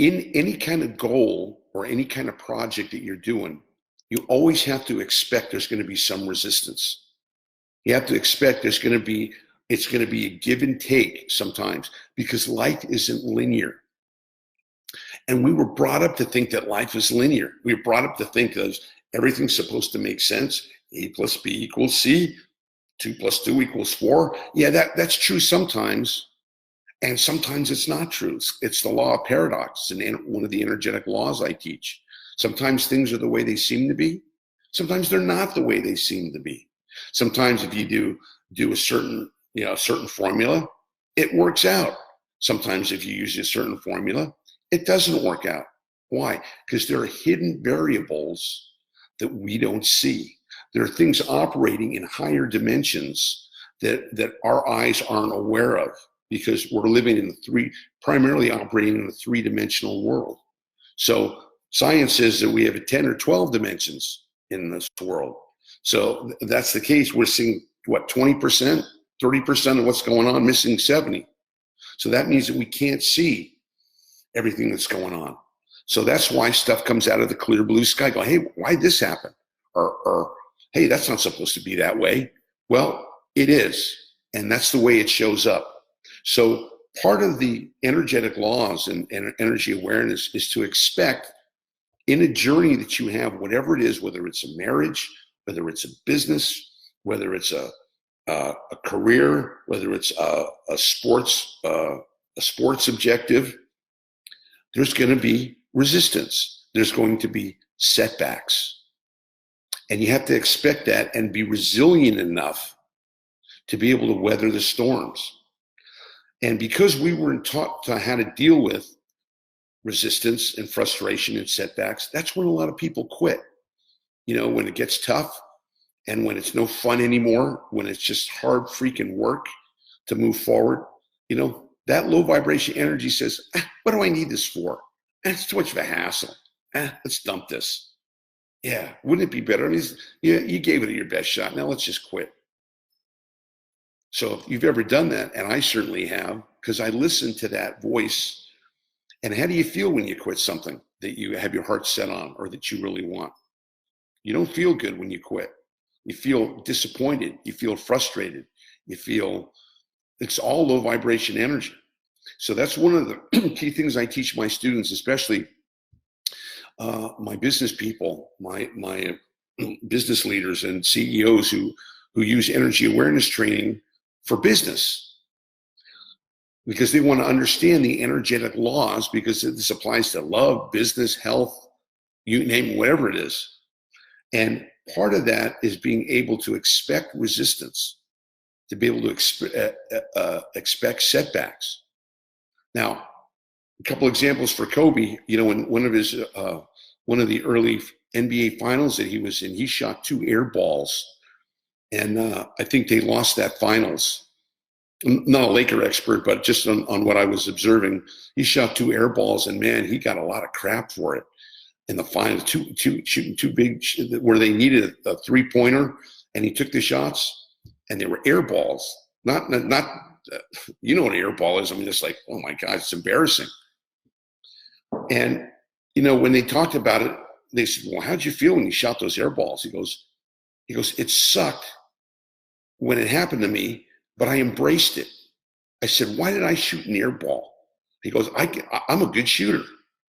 in any kind of goal or any kind of project that you're doing, you always have to expect there's going to be some resistance. You have to expect it's going to be a give and take sometimes, because life isn't linear. And we were brought up to think that life is linear. We were brought up to think that everything's supposed to make sense. A plus B equals C, 2 plus 2 equals 4. Yeah, that's true sometimes. And sometimes it's not true. It's the law of paradox, and one of the energetic laws I teach. Sometimes things are the way they seem to be. Sometimes they're not the way they seem to be. Sometimes if you do a certain formula, it works out. Sometimes if you use a certain formula, it doesn't work out. Why? Because there are hidden variables that we don't see. There are things operating in higher dimensions that our eyes aren't aware of, because we're living in primarily operating in a 3-dimensional world. So science says that we have 10 or 12 dimensions in this world. So that's the case. We're seeing, 20%, 30% of what's going on, missing 70. So that means that we can't see everything that's going on. So that's why stuff comes out of the clear blue sky. Go, hey, why'd this happen? Or hey, that's not supposed to be that way. Well, it is. And that's the way it shows up. So part of the energetic laws and energy awareness is to expect in a journey that you have, whatever it is, whether it's a marriage, whether it's a business, whether it's a career, whether it's a sports objective, there's going to be resistance. There's going to be setbacks. And you have to expect that and be resilient enough to be able to weather the storms. And because we weren't taught to how to deal with resistance and frustration and setbacks, that's when a lot of people quit. When it gets tough and when it's no fun anymore, when it's just hard freaking work to move forward, that low vibration energy says, what do I need this for? It's too much of a hassle. Let's dump this. Yeah, wouldn't it be better? You gave it your best shot. Now let's just quit. So if you've ever done that, and I certainly have, because I listen to that voice. And how do you feel when you quit something that you have your heart set on or that you really want? You don't feel good when you quit. You feel disappointed. You feel frustrated. You feel it's all low vibration energy. So that's one of the key things I teach my students, especially my business people, my business leaders and CEOs who use energy awareness training for business, because they want to understand the energetic laws, because this applies to love, business, health, you name it, whatever it is. And part of that is being able to expect resistance, to be able to expect setbacks. Now, a couple examples for Kobe. In one of the early NBA finals that he was in, he shot 2 air balls. And I think they lost that finals. I'm not a Laker expert, but just on what I was observing, he shot 2 air balls, and man, he got a lot of crap for it in the finals. Shooting 2 big, where they needed a 3-pointer, and he took the shots, and they were air balls. Not what an air ball is. I'm just like, oh my God, it's embarrassing. And when they talked about it, they said, well, how'd you feel when you shot those air balls? He goes, it sucked when it happened to me, but I embraced it. I said, why did I shoot an air ball? He goes, I'm a good shooter.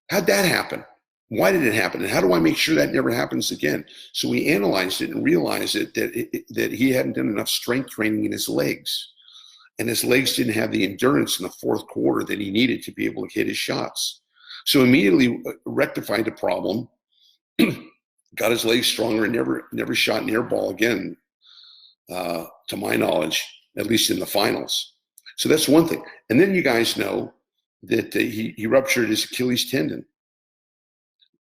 How'd that happen? Why did it happen? And how do I make sure that never happens again? So we analyzed it and realized that he hadn't done enough strength training in his legs. And his legs didn't have the endurance in the 4th quarter that he needed to be able to hit his shots. So immediately rectified the problem, got his legs stronger, and never shot an air ball again, to my knowledge, at least in the finals. So that's one thing. And then you guys know that he ruptured his Achilles tendon.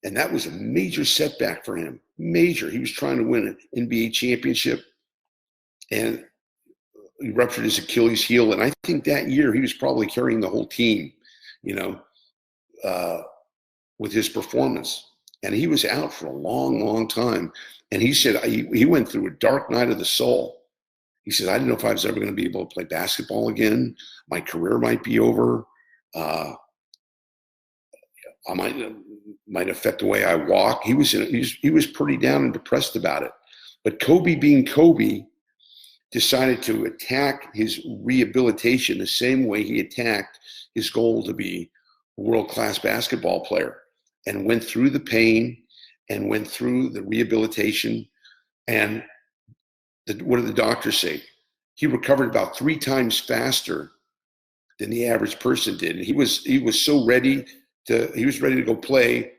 And that was a major setback for him. Major. He was trying to win an NBA championship, and he ruptured his Achilles heel. And I think that year he was probably carrying the whole team, with his performance. And he was out for a long, long time. And he said he went through a dark night of the soul. He said, I didn't know if I was ever going to be able to play basketball again. My career might be over. I might affect the way I walk. He was pretty down and depressed about it. But Kobe, being Kobe, decided to attack his rehabilitation the same way he attacked his goal to be a world-class basketball player, and went through the pain and went through the rehabilitation. And what did the doctors say? He recovered about 3 times faster than the average person did. And he was ready to go play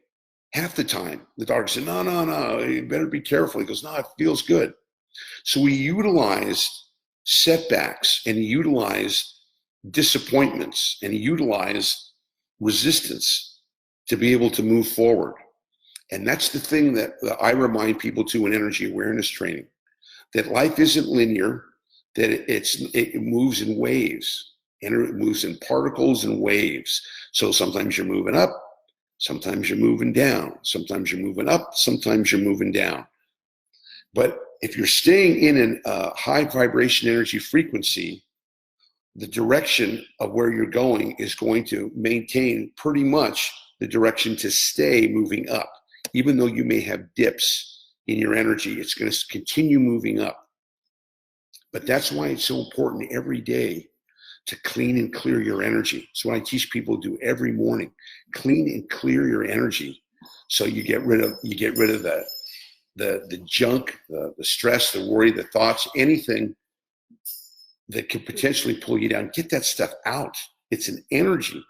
half the time. The doctor said, no, you better be careful. He goes, no, it feels good. So we utilized setbacks, and he utilized disappointments, and he utilized resistance to be able to move forward. And that's the thing that I remind people to in energy awareness training, that life isn't linear, that it moves in waves, and it moves in particles and waves. So sometimes you're moving up, sometimes you're moving down, sometimes you're moving up, sometimes you're moving down. But if you're staying in a high vibration energy frequency, the direction of where you're going is going to maintain pretty much the direction to stay moving up. Even though you may have dips in your energy, it's going to continue moving up. But that's why it's so important every day to clean and clear your energy. So what I teach people to do every morning: clean and clear your energy, so you get rid of the junk, the stress, the worry, the thoughts, anything that could potentially pull you down. Get that stuff out. It's an energy.